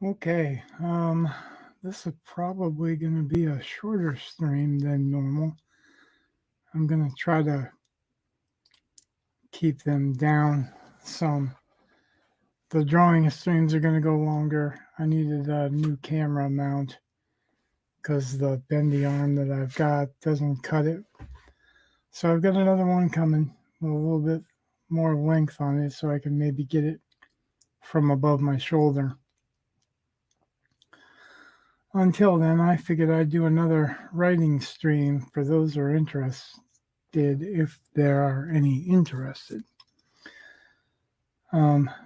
Okay, this is probably going to be a shorter stream than normal. I'm going to try to keep them down some. The drawing streams are going to go longer. I needed a new camera mount because the bendy arm that I've got doesn't cut it. So I've got another one coming with a little bit more length on it so I can maybe get it from above my shoulder. Until then, I figured I'd do another writing stream for those who are interested, if there are any interested.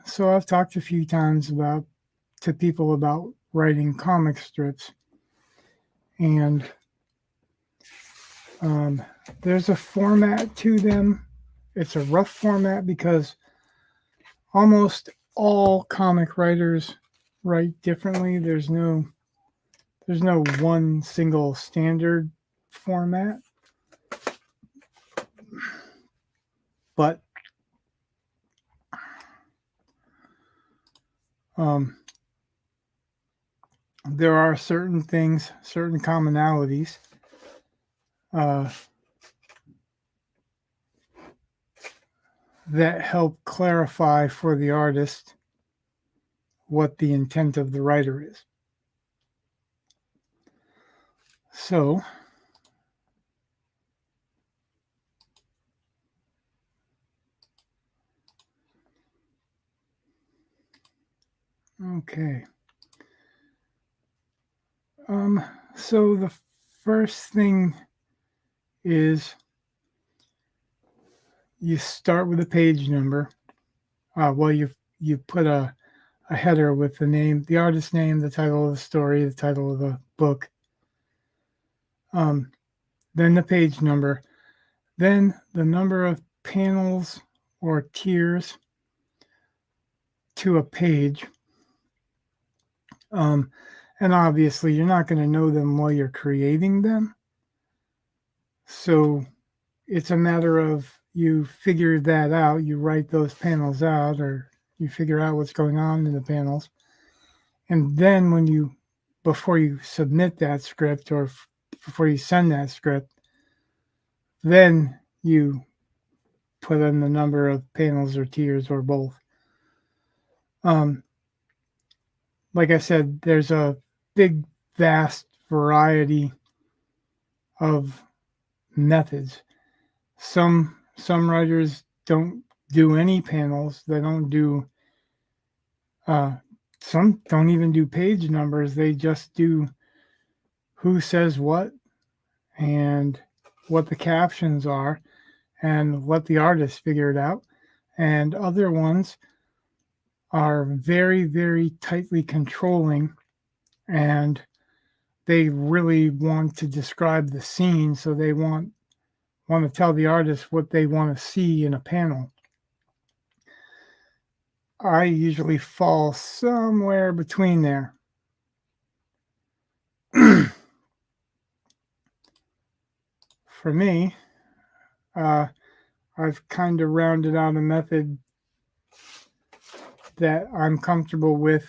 So I've talked a few times to people about writing comic strips, and um, there's a format to them. It's a rough format because almost all comic writers write differently. There's no one single standard format, but um, there are certain things, certain commonalities uh, that help clarify for the artist what the intent of the writer is. So, okay. So the first thing is you start with a page number. Well, you put a header with the name, the artist name, the title of the story, the title of the book, then the page number, then the number of panels or tiers to a page. And obviously, you're not going to know them while you're creating them. So it's a matter of you figure that out, you write those panels out, or you figure out what's going on in the panels. And then before you submit that script or before you send that script, then you put in the number of panels or tiers or both. Like I said, there's a big, vast variety of methods. Some writers don't do any panels. They don't do. Some don't even do page numbers. They just do who says what and what the captions are and let the artist figure it out. And other ones are very, very tightly controlling, and they really want to describe the scene, so they want to tell the artist what they want to see in a panel. I usually fall somewhere between there. For me, I've kind of rounded out a method that I'm comfortable with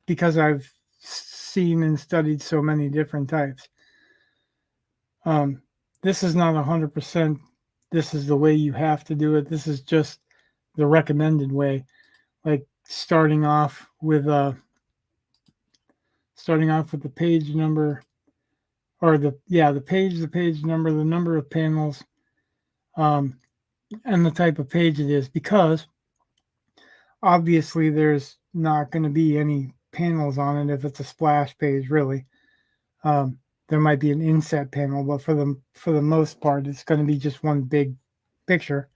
because I've seen and studied so many different types. This is not 100%. This is the way you have to do it. This is just the recommended way. Like starting off with the page number, or the page number, the number of panels, and the type of page it is, because obviously there's not going to be any panels on it if it's a splash page, really. There might be an inset panel, but for the most part, it's going to be just one big picture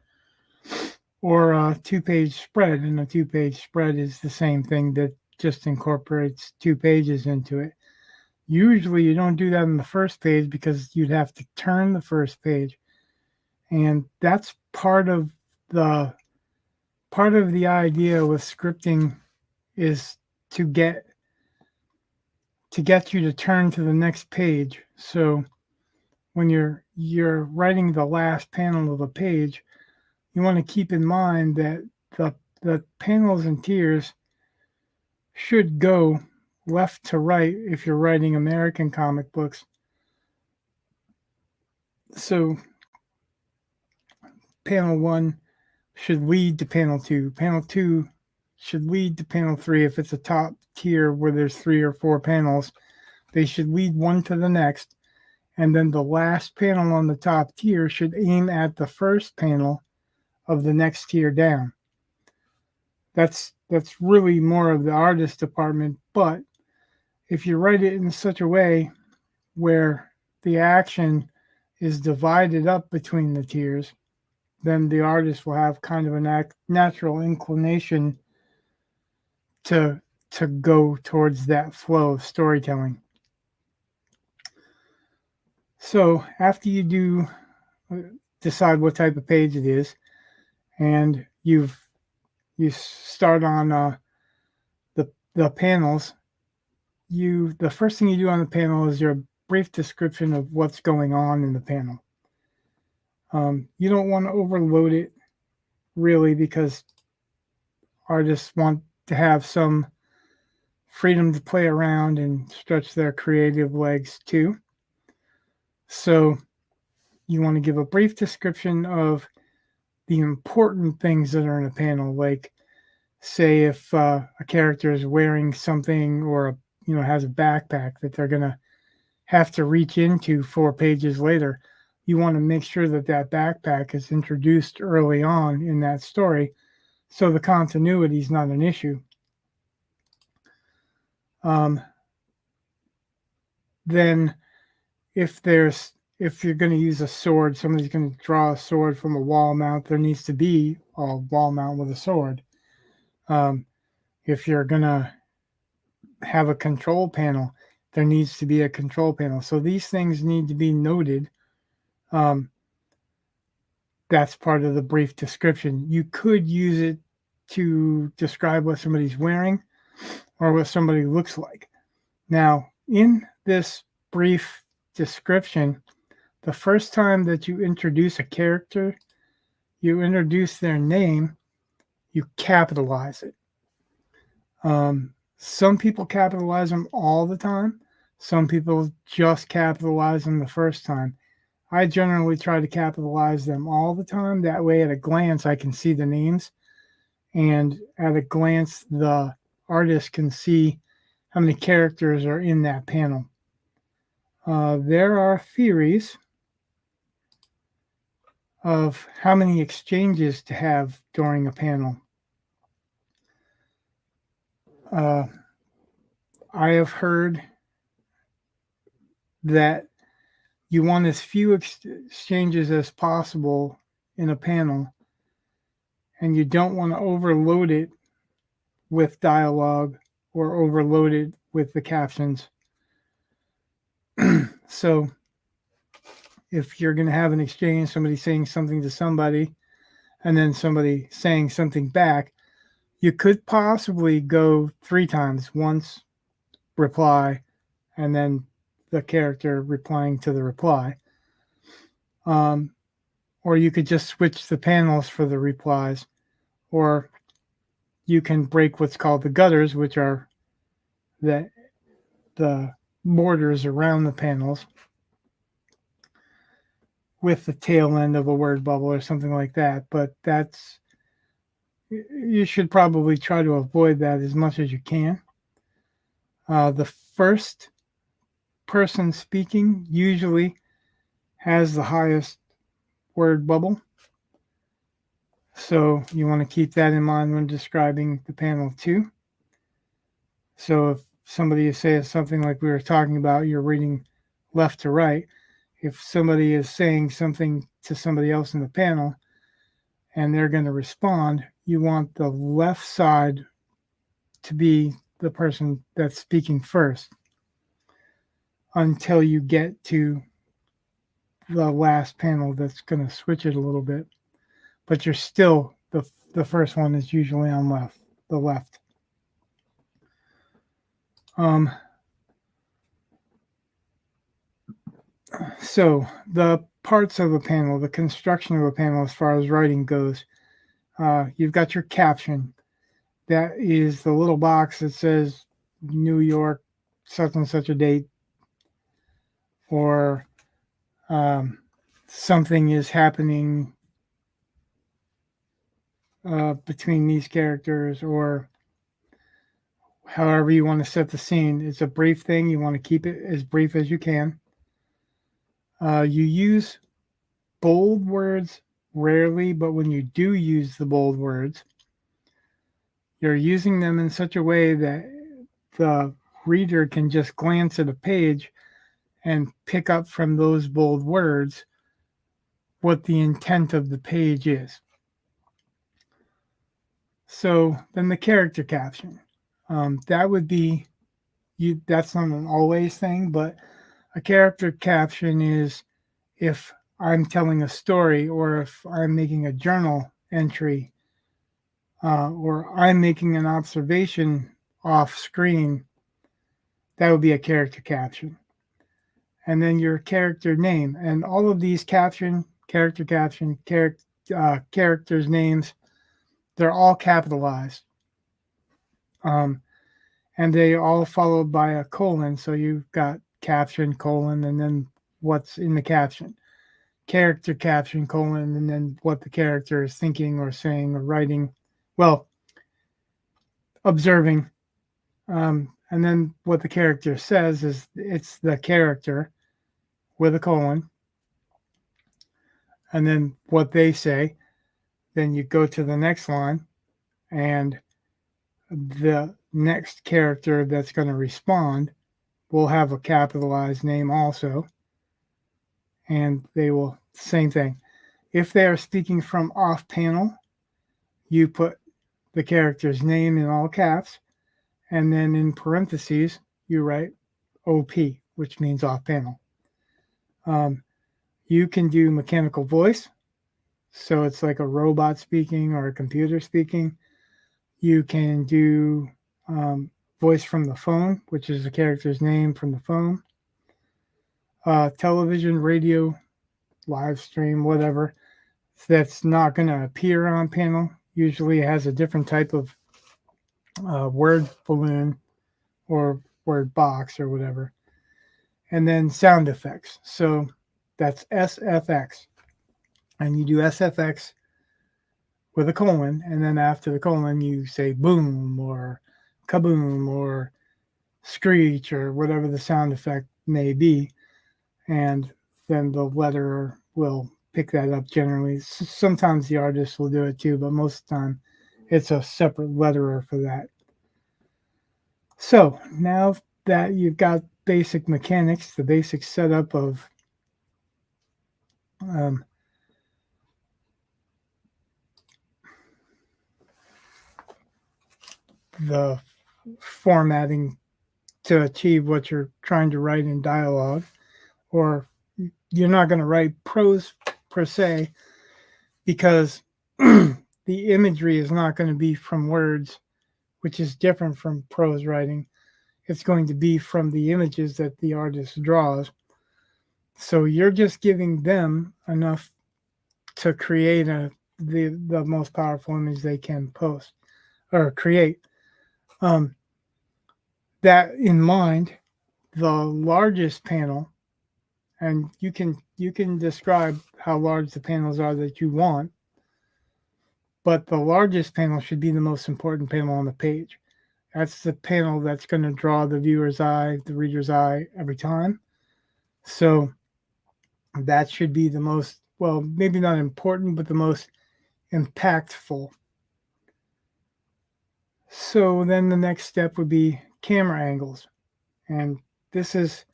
or a 2-page spread, and a 2-page spread is the same thing that just incorporates 2 pages into it. Usually you don't do that on the first page because you'd have to turn the first page, and that's part of the idea with scripting, is to get you to turn to the next page. So when you're writing the last panel of a page, you want to keep in mind that the panels and tiers should go left to right if you're writing American comic books. So panel 1 should lead to panel 2. Panel 2 should lead to panel 3 if it's a top tier where there's 3 or 4 panels. They should lead one to the next, and then the last panel on the top tier should aim at the first panel of the next tier down. That's really more of the artist department, but if you write it in such a way where the action is divided up between the tiers, then the artist will have kind of a natural inclination to go towards that flow of storytelling. So after you do decide what type of page it is, and you start on the panels, the first thing you do on the panel is your brief description of what's going on in the panel. You don't want to overload it really, because artists want to have some freedom to play around and stretch their creative legs too. So you want to give a brief description of the important things that are in a panel, like say if a character is wearing something or has a backpack that they're going to have to reach into 4 pages later. You want to make sure that that backpack is introduced early on in that story, so the continuity is not an issue. Then if you're going to use a sword, somebody's going to draw a sword from a wall mount, there needs to be a wall mount with a sword. If you're going to have a control panel, there needs to be a control panel. So these things need to be noted. That's part of the brief description. You could use it to describe what somebody's wearing or what somebody looks like. Now, in this brief description, the first time that you introduce a character, you introduce their name, you capitalize it. Some people capitalize them all the time. Some people just capitalize them the first time. I generally try to capitalize them all the time. That way, at a glance, I can see the names. And at a glance, the artist can see how many characters are in that panel. There are theories of how many exchanges to have during a panel. I have heard that you want as few exchanges as possible in a panel, and you don't want to overload it with dialogue or overload it with the captions. So if you're going to have an exchange, somebody saying something to somebody, and then somebody saying something back, you could possibly go 3 times. Once, reply, and then the character replying to the reply. Or you could just switch the panels for the replies. Or you can break what's called the gutters, which are the borders around the panels, with the tail end of a word bubble or something like that. But you should probably try to avoid that as much as you can. The first person speaking usually has the highest word bubble. So you want to keep that in mind when describing the panel too. So if somebody says something like we were talking about, you're reading left to right. If somebody is saying something to somebody else in the panel and they're going to respond, you want the left side to be the person that's speaking first until you get to the last panel that's going to switch it a little bit. But you're still, the first one is usually on the left. So the parts of a panel, the construction of a panel as far as writing goes, you've got your caption. that is the little box that says New York, such and such a date, or something is happening between these characters, or however you want to set the scene. It's a brief thing. You want to keep it as brief as you can. You use bold words rarely, but when you do use the bold words, you're using them in such a way that the reader can just glance at a page and pick up from those bold words what the intent of the page is. So then the character caption. That would be you. That's not an always thing, but a character caption is if I'm telling a story, or if I'm making a journal entry, or I'm making an observation off screen, that would be a character caption. And then your character name, and all of these characters' names, they're all capitalized. And they all followed by a colon. So you've got caption, colon, and then what's in the caption. Character caption, colon, and then what the character is thinking or saying or writing. Well, observing. And then what the character says is it's the character with a colon. And then what they say. Then you go to the next line, and the next character that's going to respond will have a capitalized name also. And they will, same thing. If they are speaking from off panel, you put the character's name in all caps, and then in parentheses, you write OP, which means off panel. You can do mechanical voice, so it's like a robot speaking or a computer speaking. You can do voice from the phone, which is the character's name from the phone. Television, radio, live stream, whatever, that's not going to appear on panel. Usually it has a different type of word balloon or word box or whatever. And then sound effects. So that's SFX. And you do SFX with a colon, and then after the colon, you say boom or kaboom or screech or whatever the sound effect may be. And then the letterer will pick that up generally. Sometimes the artist will do it too, but most of the time it's a separate letterer for that. So now that you've got basic mechanics, the basic setup of the formatting to achieve what you're trying to write in dialogue, or you're not going to write prose per se, because the imagery is not going to be from words, which is different from prose writing. It's going to be from the images that the artist draws. So you're just giving them enough to create the most powerful image they can post or create. That in mind, the largest panel, and you can describe how large the panels are that you want, but the largest panel should be the most important panel on the page. That's the panel that's going to draw the viewer's eye, the reader's eye every time. So that should be the most, well, maybe not important, but the most impactful. So then the next step would be camera angles. And this is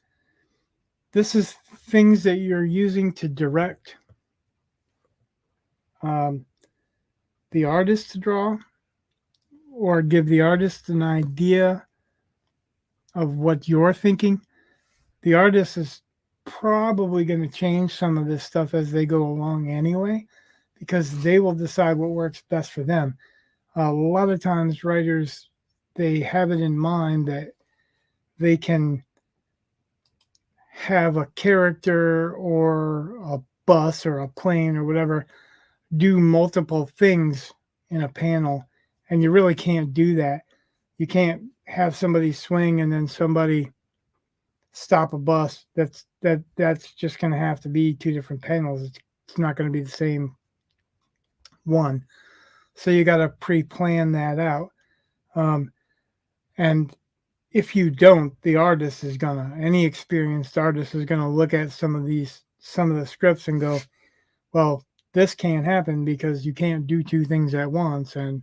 things that you're using to direct the artist to draw, or give the artist an idea of what you're thinking. The artist is probably going to change some of this stuff as they go along anyway, because they will decide what works best for them. A lot of times writers, they have it in mind that they can have a character or a bus or a plane or whatever do multiple things in a panel, And you really can't do that. You can't have somebody swing and then somebody stop a bus. That's just going to have to be two different panels. It's not going to be the same one. So you got to pre-plan that out. And if you don't, the artist is gonna, any experienced artist is gonna look at some of the scripts and go, well, this can't happen because you can't do two things at once, and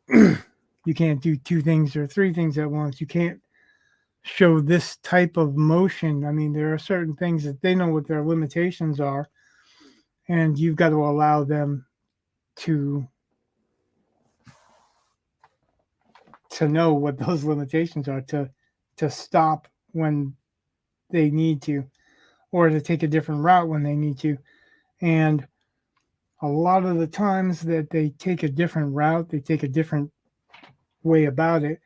you can't do two things or three things at once. You can't show this type of motion. I mean, there are certain things that they know what their limitations are, and you've got to allow them to know what those limitations are, to stop when they need to, or to take a different route when they need to. And a lot of the times that they take a different route, they take a different way about it,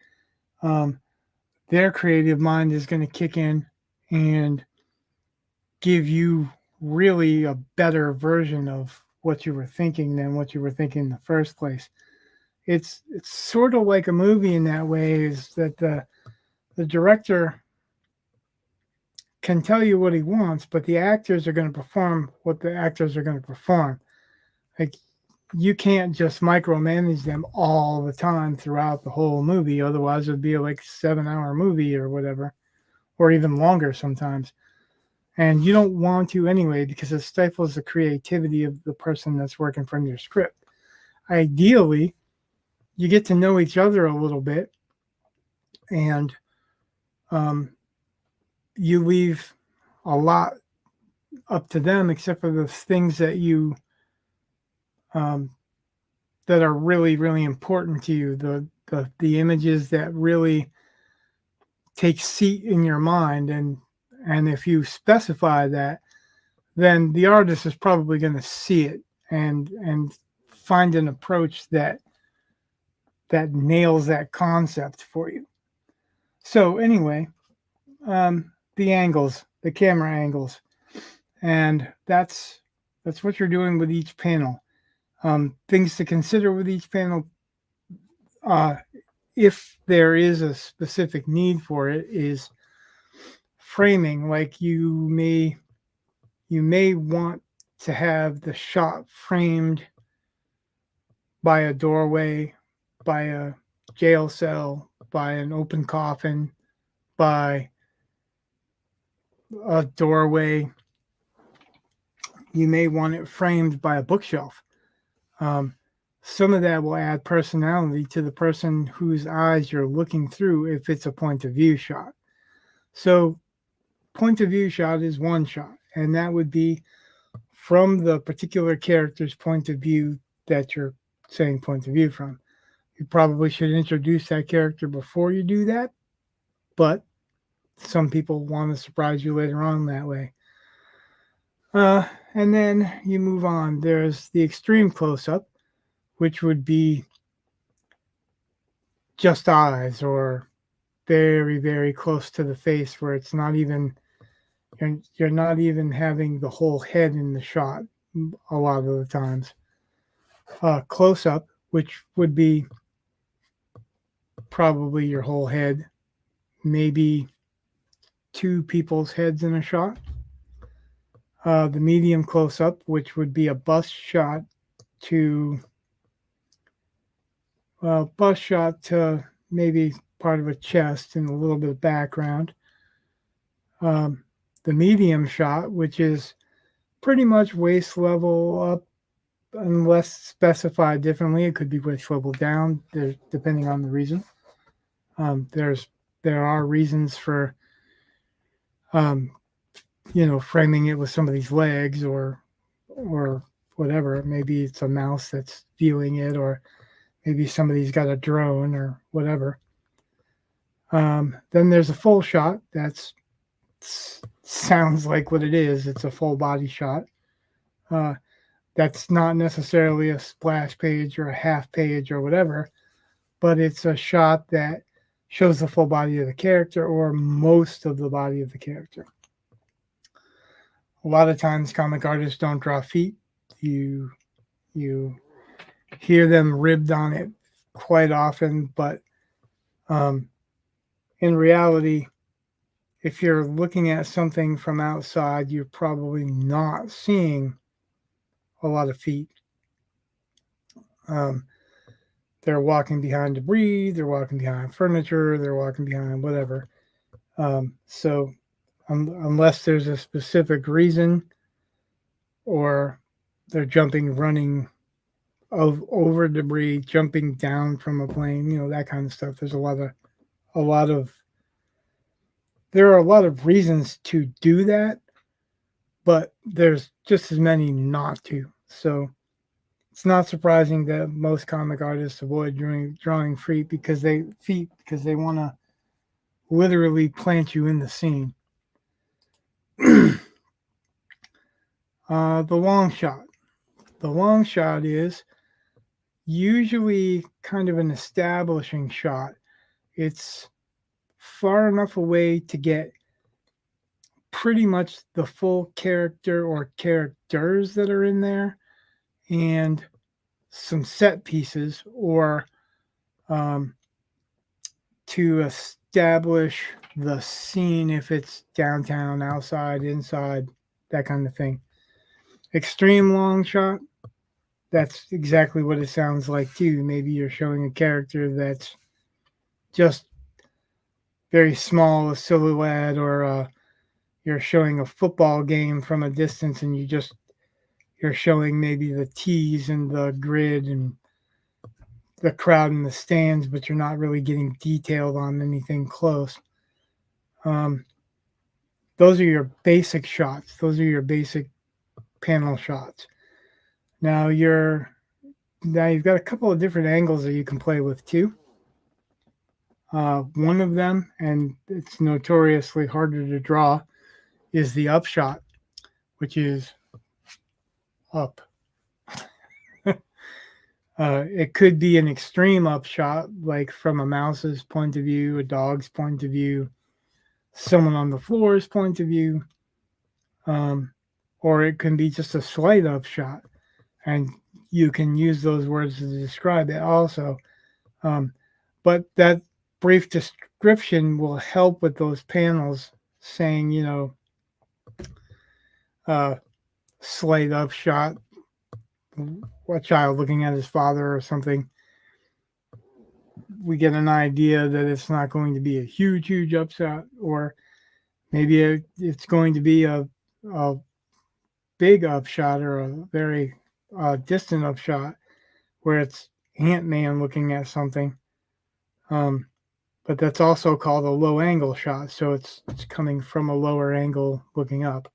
their creative mind is going to kick in and give you really a better version of what you were thinking than what you were thinking in the first place. It's sort of like a movie in that way, is that the director can tell you what he wants, but the actors are going to perform what the actors are going to perform. Like, you can't just micromanage them all the time throughout the whole movie. Otherwise, it'd be like a 7-hour movie or whatever, or even longer sometimes. And you don't want to anyway, because it stifles the creativity of the person that's working from your script. Ideally, you get to know each other a little bit, and you leave a lot up to them, except for the things that you that are really, really important to you, the images that really take seat in your mind. And if you specify that, then the artist is probably going to see it and find an approach that nails that concept for you. So anyway, the angles, the camera angles, and that's what you're doing with each panel. Things to consider with each panel, if there is a specific need for it, is framing. Like, you may want to have the shot framed by a doorway, by a jail cell, by an open coffin, by a doorway. You may want it framed by a bookshelf. Some of that will add personality to the person whose eyes you're looking through if it's a point of view shot. So point of view shot is one shot, and that would be from the particular character's point of view that you're saying point of view from. You probably should introduce that character before you do that, but some people want to surprise you later on that way. And then you move on. There's the extreme close-up, which would be just eyes, or very, very close to the face, where it's not even, you're not even having the whole head in the shot a lot of the times. Close-up, which would be probably your whole head, maybe two people's heads in a shot. The medium close-up, which would be a bust shot to maybe part of a chest and a little bit of background. The medium shot, which is pretty much waist level up, unless specified differently. It could be waist level down, depending on the reason. There are reasons for framing it with somebody's legs or whatever. Maybe it's a mouse that's viewing it, or maybe somebody's got a drone or whatever. Then there's a full shot. That sounds like what it is. It's a full body shot. That's not necessarily a splash page or a half page or whatever, but it's a shot that shows the full body of the character, or most of the body of the character. A lot of times comic artists don't draw feet. You hear them ribbed on it quite often, but in reality, if you're looking at something from outside, you're probably not seeing a lot of feet. Um, they're walking behind debris, they're walking behind furniture, they're walking behind whatever. So unless there's a specific reason, or they're jumping, running over debris, jumping down from a plane, that kind of stuff. There's a lot of there are a lot of reasons to do that, but there's just as many not to. So it's not surprising that most comic artists avoid drawing feet because they want to literally plant you in the scene. The long shot. The long shot is usually kind of an establishing shot. It's far enough away to get pretty much the full character or characters that are in there, and some set pieces, or to establish the scene if it's downtown, outside, inside, that kind of thing. Extreme long shot, that's exactly what it sounds like too. Maybe you're showing a character that's just very small, a silhouette, or you're showing a football game from a distance and you're showing maybe the tees and the grid and the crowd in the stands, but you're not really getting detailed on anything close. Those are your basic shots. Those are your basic panel shots. Now you've got a couple of different angles that you can play with too. One of them, and it's notoriously harder to draw, is the upshot, which is up. It could be an extreme upshot, like from a mouse's point of view, a dog's point of view, someone on the floor's point of view, or it can be just a slight upshot, and you can use those words to describe it also. But that brief description will help with those panels, saying, slight upshot, a child looking at his father or something. We get an idea that it's not going to be a huge upshot, or maybe it's going to be a big upshot, or a very distant upshot where it's Ant-Man looking at something. But that's also called a low angle shot, so it's coming from a lower angle looking up.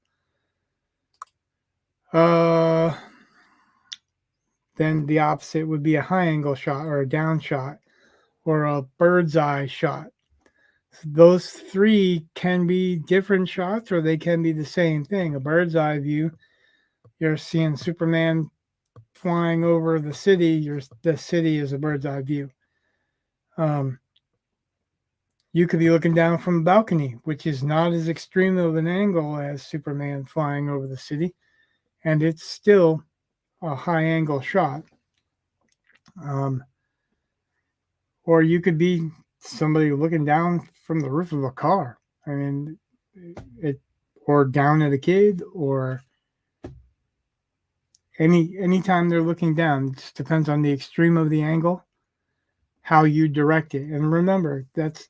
Then the opposite would be a high angle shot, or a down shot, or a bird's eye shot. Those three can be different shots, or they can be the same thing. A bird's eye view, you're seeing Superman flying over the city. The city is a bird's eye view. You could be looking down from a balcony, which is not as extreme of an angle as Superman flying over the city, and it's still a high angle shot. Or you could be somebody looking down from the roof of a car. I mean, or down at a kid, or anytime they're looking down. It just depends on the extreme of the angle, how you direct it. And remember, that's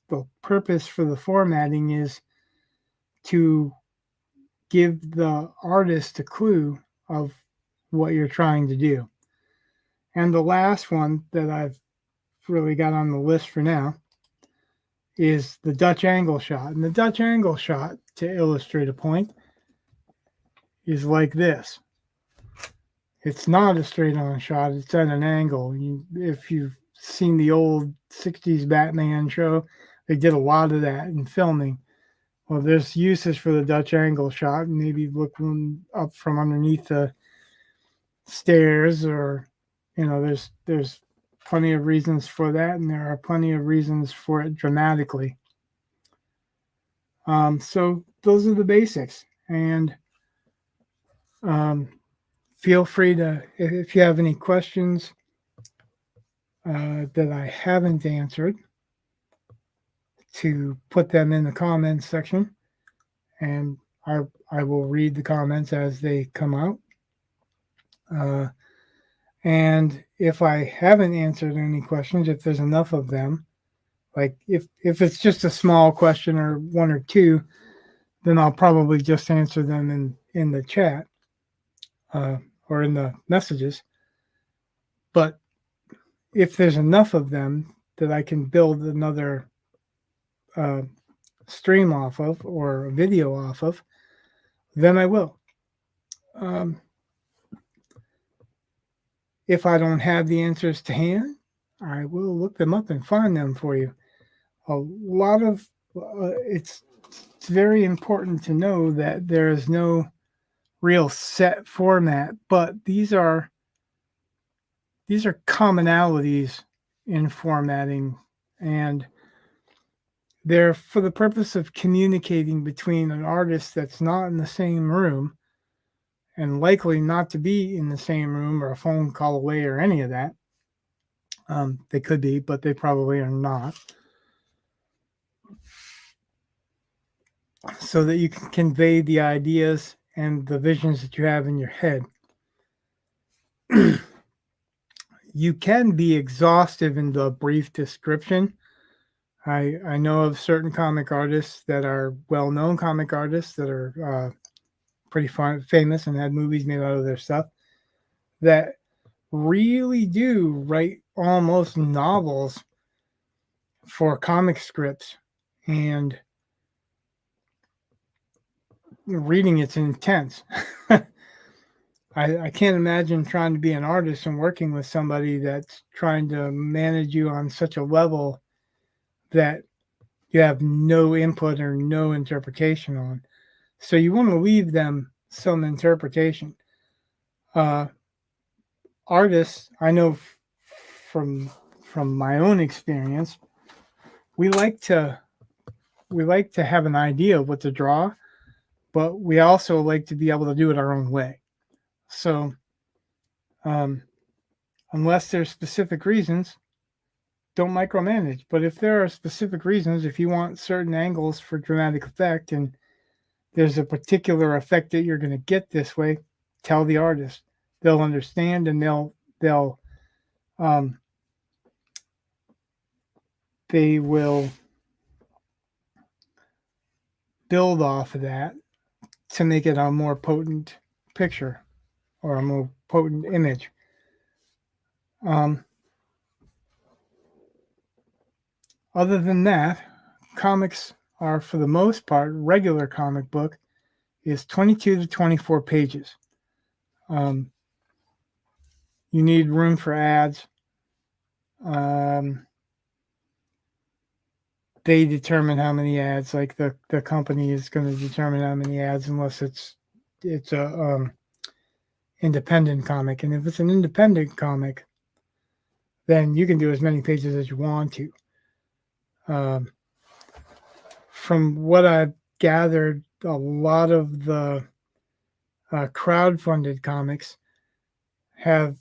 the purpose for the formatting, is to give the artist a clue of what you're trying to do. And the last one that I've really got on the list for now is the Dutch angle shot. And the Dutch angle shot, to illustrate a point, is like this. It's not a straight on shot, it's at an angle. If you've seen the old 60s Batman show, they did a lot of that in filming. Well, there's uses for the Dutch angle shot. Maybe looking up from underneath the stairs, or there's plenty of reasons for that, and there are plenty of reasons for it dramatically. So those are the basics, and feel free to, if you have any questions, that I haven't answered to put them in the comments section, and I will read the comments as they come out. And if I haven't answered any questions, if there's enough of them, like if it's just a small question or one or two, then I'll probably just answer them in the chat or in the messages. But if there's enough of them that I can build another stream off of or a video off of, then I will. If I don't have the answers to hand, I will look them up and find them for you. A lot of it's very important to know that there is no real set format, but these are commonalities in formatting, and they're for the purpose of communicating between an artist that's not in the same room and likely not to be in the same room or a phone call away or any of that. They could be, but they probably are not. So that you can convey the ideas and the visions that you have in your head. You can be exhaustive in the brief description. I know of certain comic artists that are well-known comic artists that are pretty famous and had movies made out of their stuff that really do write almost novels for comic scripts, and reading it's intense. I can't imagine trying to be an artist and working with somebody that's trying to manage you on such a level that you have no input or no interpretation on. So you want to leave them some interpretation. Artists, I know from my own experience, we like to have an idea of what to draw, but we also like to be able to do it our own way. So unless there's specific reasons, don't micromanage. But if there are specific reasons, if you want certain angles for dramatic effect and there's a particular effect that you're going to get this way, tell the artist. They'll understand, and they will build off of that to make it a more potent picture or a more potent image. Other than that, comics are, for the most part, regular comic book is 22 to 24 pages. You need room for ads. They determine how many ads, like the company is going to determine how many ads, unless it's a independent comic. And if it's an independent comic, then you can do as many pages as you want to. From what I've gathered, a lot of the crowdfunded comics have,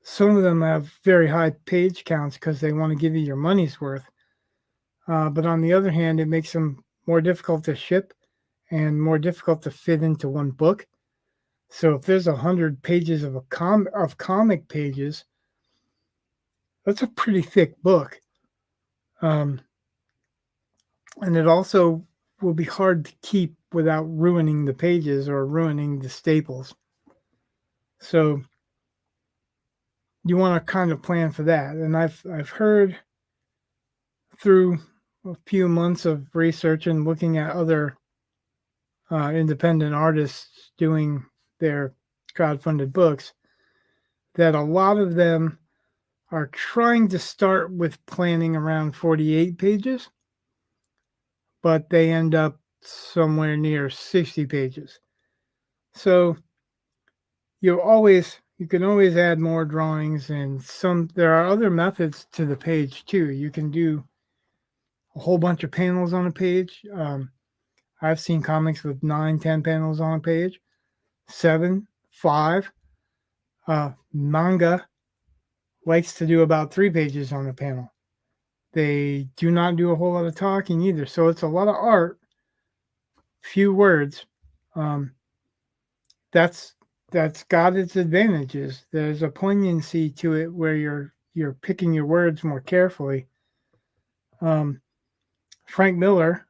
some of them have very high page counts because they want to give you your money's worth. But on the other hand, it makes them more difficult to ship and more difficult to fit into one book. So if there's 100 pages of comic pages, that's a pretty thick book. And it also will be hard to keep without ruining the pages or ruining the staples. So you want to kind of plan for that. And I've heard through a few months of research and looking at other independent artists doing their crowdfunded books that a lot of them are trying to start with planning around 48 pages, but they end up somewhere near 60 pages. So you can always add more drawings, and there are other methods to the page too. You can do a whole bunch of panels on a page. I've seen comics with 9-10 panels on a page, 7, 5. Manga likes to do about 3 pages on a panel. They do not do a whole lot of talking either. So it's a lot of art, few words. Um, that's that's got its advantages. There's a poignancy to it where you're picking your words more carefully. Um, Frank Miller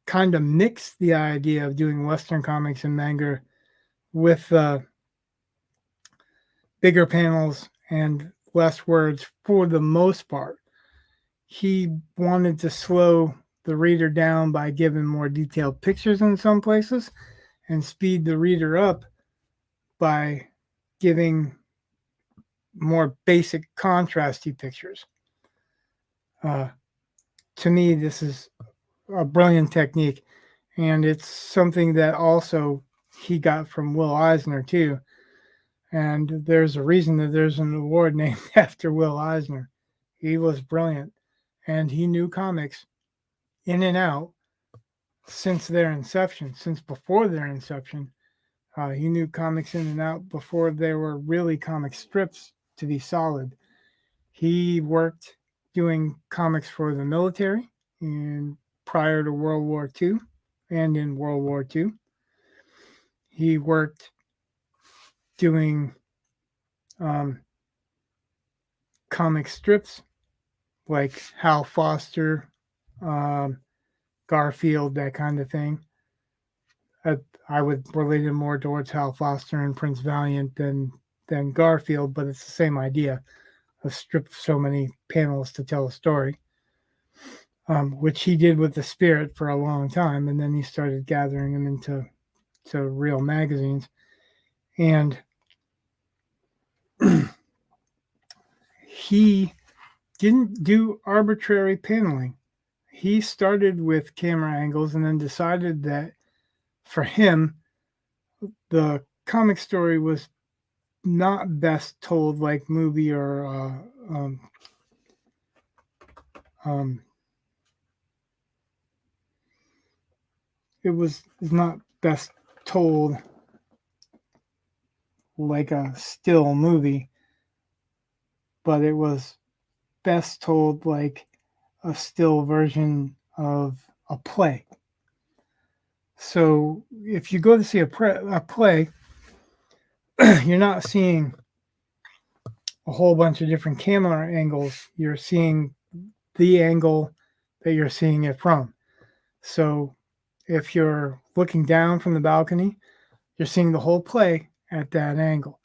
kind of mixed the idea of doing Western comics and manga with bigger panels and less words for the most part. He wanted to slow the reader down by giving more detailed pictures in some places and speed the reader up by giving more basic contrasty pictures. Uh, to me, this is a brilliant technique, and it's something that also he got from Will Eisner too. And there's a reason that there's an award named after Will Eisner. He was brilliant, and he knew comics in and out since their inception, since before their inception. He knew comics in and out before they were really comic strips to be solid. He worked doing comics for the military and prior to World War II and in World War II. He worked doing um, comic strips like Hal Foster, um, Garfield, that kind of thing. I would relate it more towards Hal Foster and Prince Valiant than Garfield, but it's the same idea of strip so many panels to tell a story, which he did with the Spirit for a long time, and then he started gathering them into real magazines, and he didn't do arbitrary paneling. He started with camera angles and then decided that for him, the comic story was not best told like movie or um, it was not best told like a still movie, but it was best told like a still version of a play. So if you go to see a play, you're not seeing a whole bunch of different camera angles. You're seeing the angle that you're seeing it from. So if you're looking down from the balcony, you're seeing the whole play at that angle.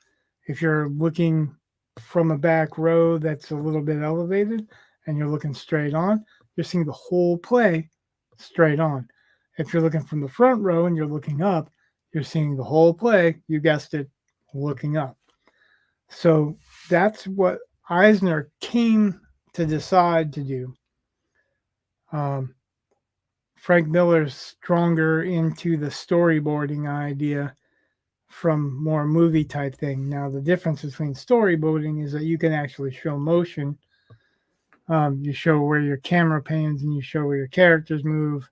If you're looking from a back row that's a little bit elevated and you're looking straight on, you're seeing the whole play straight on. If you're looking from the front row and you're looking up, you're seeing the whole play, you guessed it, looking up. So that's what Eisner came to decide to do. Frank Miller's stronger into the storyboarding idea from more movie type thing. Now, the difference between storyboarding is that you can actually show motion. You show where your camera pans and you show where your characters move,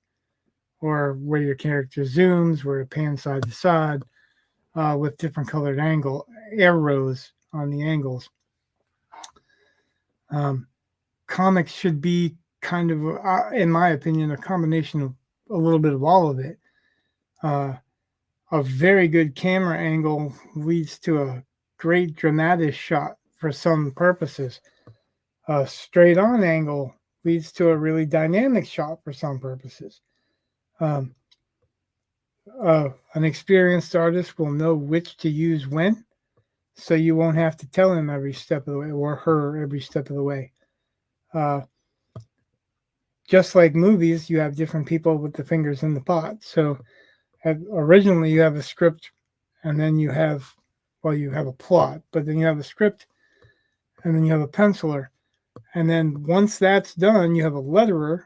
or where your character zooms, where it pans side to side with different colored arrows on the angles. Comics should be kind of, in my opinion, a combination of a little bit of all of it. A very good camera angle leads to a great dramatic shot for some purposes. A straight on angle leads to a really dynamic shot for some purposes. An experienced artist will know which to use when, so you won't have to tell him every step of the way, or her every step of the way. Just like movies, you have different people with the fingers in the pot. So originally you have a script, and then you have a plot, but then you have a script, and then you have a penciler. And then once that's done, you have a letterer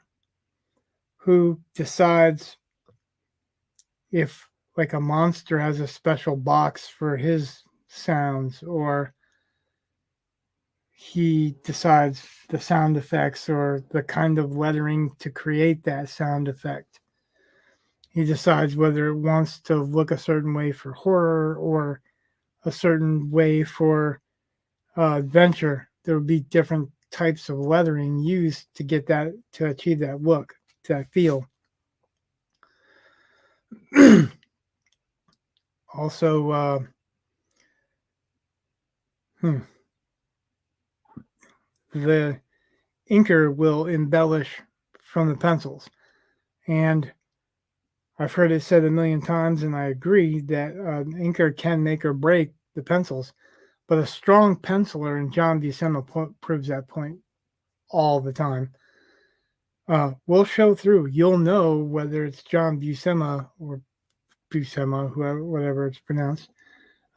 who decides if like a monster has a special box for his sounds, or he decides the sound effects or the kind of lettering to create that sound effect. He decides whether it wants to look a certain way for horror or a certain way for adventure, there would be different types of lettering used to get that, to achieve that look, that feel. Also, the inker will embellish from the pencils. And I've heard it said a million times, and I agree that an inker can make or break the pencils. But a strong penciler, and John Buscema proves that point all the time, will show through. You'll know whether it's John Buscema or Buscema, whoever, whatever it's pronounced.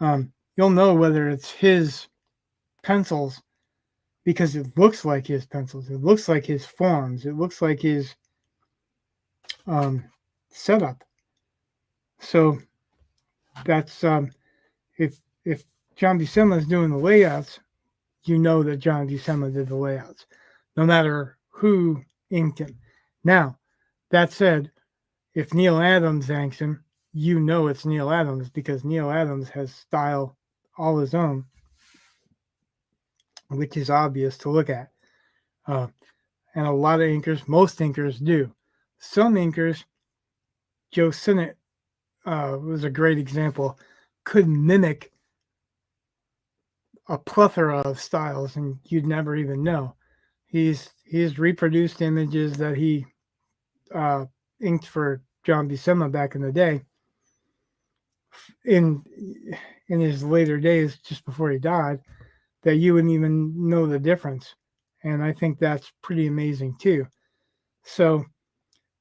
You'll know whether it's his pencils because it looks like his pencils. It looks like his forms. It looks like his setup. So that's if John Buscema is doing the layouts, you know that John Buscema did the layouts, no matter who inked him. Now, that said, if Neal Adams inks him, you know it's Neal Adams because Neal Adams has style all his own, which is obvious to look at. And a lot of inkers, most inkers do. Some inkers, Joe Sinnott was a great example, could mimic a plethora of styles and you'd never even know. He's reproduced images that he inked for John Buscema back in the day in his later days, just before he died, that you wouldn't even know the difference. And I think that's pretty amazing too. So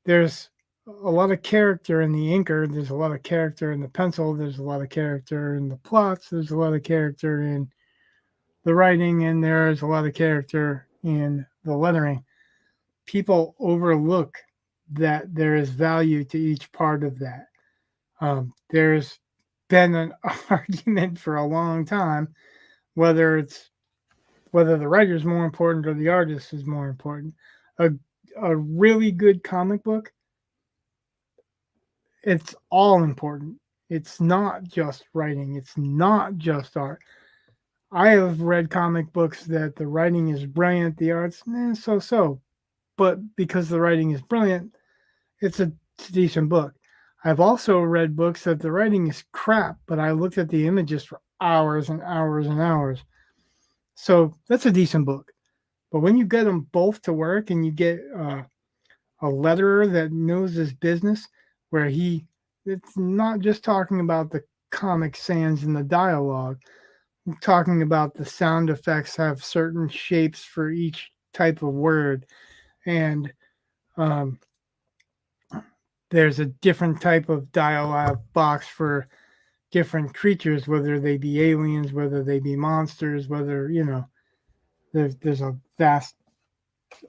there's a lot of character in the inker. There's a lot of character in the pencil. There's a lot of character in the plots. There's a lot of character in the writing, and there's a lot of character in the lettering. People overlook that there is value to each part of that. There's been an argument for a long time whether the writer is more important or the artist is more important. A really good comic book, it's all important. It's not just writing. It's not just art. I have read comic books that the writing is brilliant, the art's so. But because the writing is brilliant, it's a decent book. I've also read books that the writing is crap, but I looked at the images for hours and hours and hours. So that's a decent book. But when you get them both to work and you get a letterer that knows his business, where it's not just talking about the Comic Sans and the dialogue, I'm talking about the sound effects have certain shapes for each type of word. And there's a different type of dialogue box for different creatures, whether they be aliens, whether they be monsters, whether, there's a vast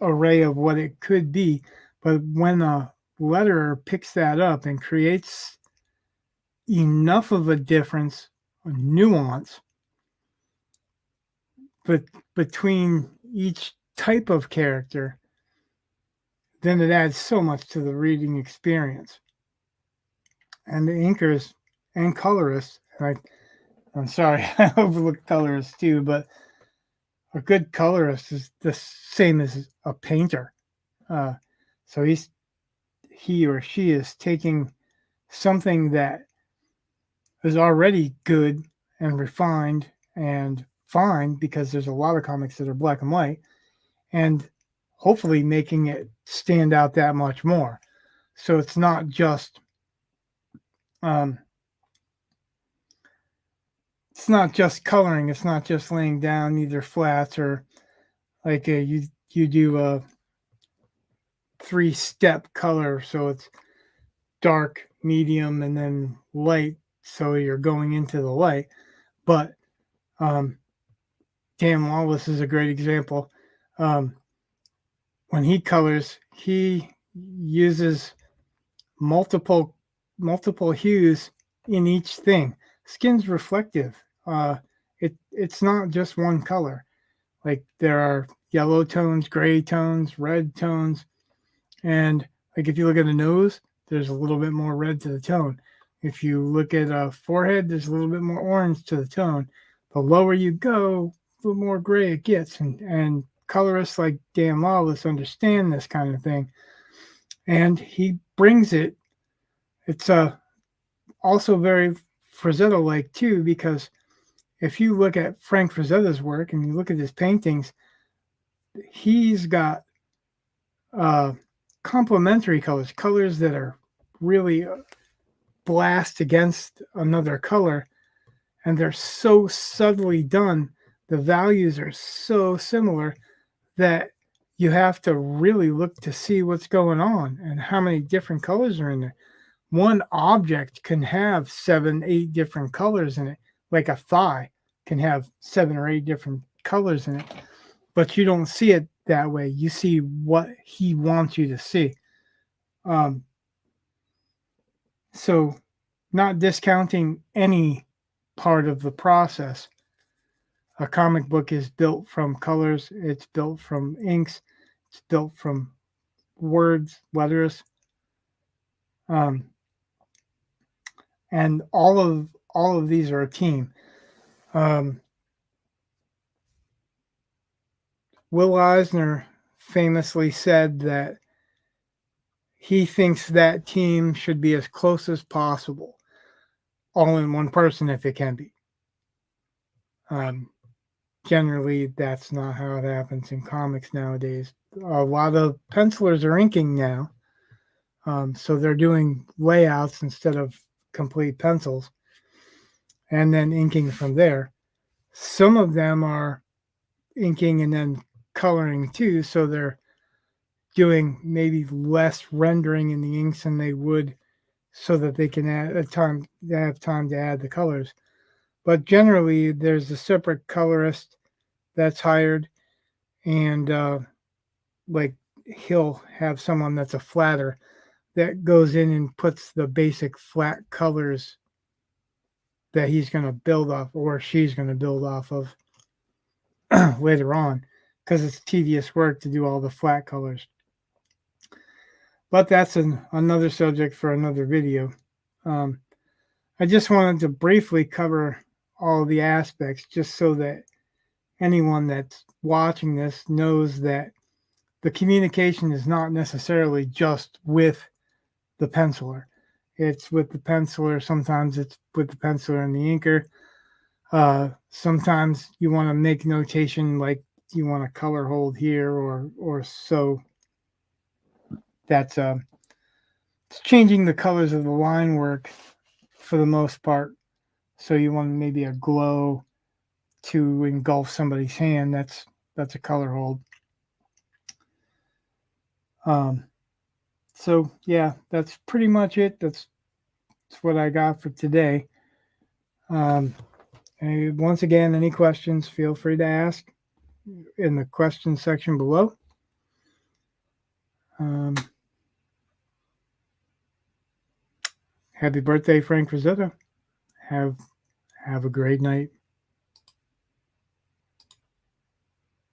array of what it could be. But when a letterer picks that up and creates enough of a difference, a nuance, but between each type of character, then it adds so much to the reading experience. And the inkers and colorists, I'm sorry, I overlooked colorists too, but a good colorist is the same as a painter. So he or she is taking something that is already good and refined and fine, because there's a lot of comics that are black and white, and hopefully making it stand out that much more. So it's not just coloring. It's not just laying down either flats or like you do a 3-step color. So it's dark, medium, and then light. So you're going into the light. But Dan Wallace is a great example. When he colors, he uses multiple hues in each thing. Skin's reflective. It's not just one color. Like there are yellow tones, gray tones, red tones, and like if you look at a nose, there's a little bit more red to the tone. If you look at a forehead, there's a little bit more orange to the tone. The lower you go, the more gray it gets. And colorists like Dan Lawless understand this kind of thing. And he brings it. It's also very Frazetta-like too, because if you look at Frank Frazetta's work and you look at his paintings, he's got complementary colors, colors that are really blast against another color, and they're so subtly done. The values are so similar that you have to really look to see what's going on and how many different colors are in there. One object can have 7, 8 different colors in it, like a thigh can have 7 or 8 different colors in it, but you don't see it that way. You see what he wants you to see. So not discounting any part of the process. A comic book is built from colors, it's built from inks, it's built from words, letters, and all of these are a team. Will Eisner famously said that he thinks that team should be as close as possible, all in one person if it can be. Generally, that's not how it happens in comics nowadays. A lot of pencilers are inking now, so they're doing layouts instead of complete pencils, and then inking from there. Some of them are inking and then coloring too, so they're doing maybe less rendering in the inks than they would, so that they can have time to add the colors. But generally, there's a separate colorist that's hired, and like he'll have someone that's a flatter that goes in and puts the basic flat colors that he's going to build off, or she's going to build off of later on, because it's tedious work to do all the flat colors. But that's another subject for another video. I just wanted to briefly cover all the aspects, just so that anyone that's watching this knows that the communication is not necessarily just with the penciler. It's with the penciler. Sometimes it's with the penciler and the inker. Sometimes you want to make notation, like you want a color hold here or so. That's it's changing the colors of the line work for the most part. So you want maybe a glow to engulf somebody's hand. That's a color hold. So yeah, that's pretty much it. That's what I got for today. And once again, any questions, feel free to ask in the question section below. Happy birthday, Frank Frazetta. Have a great night.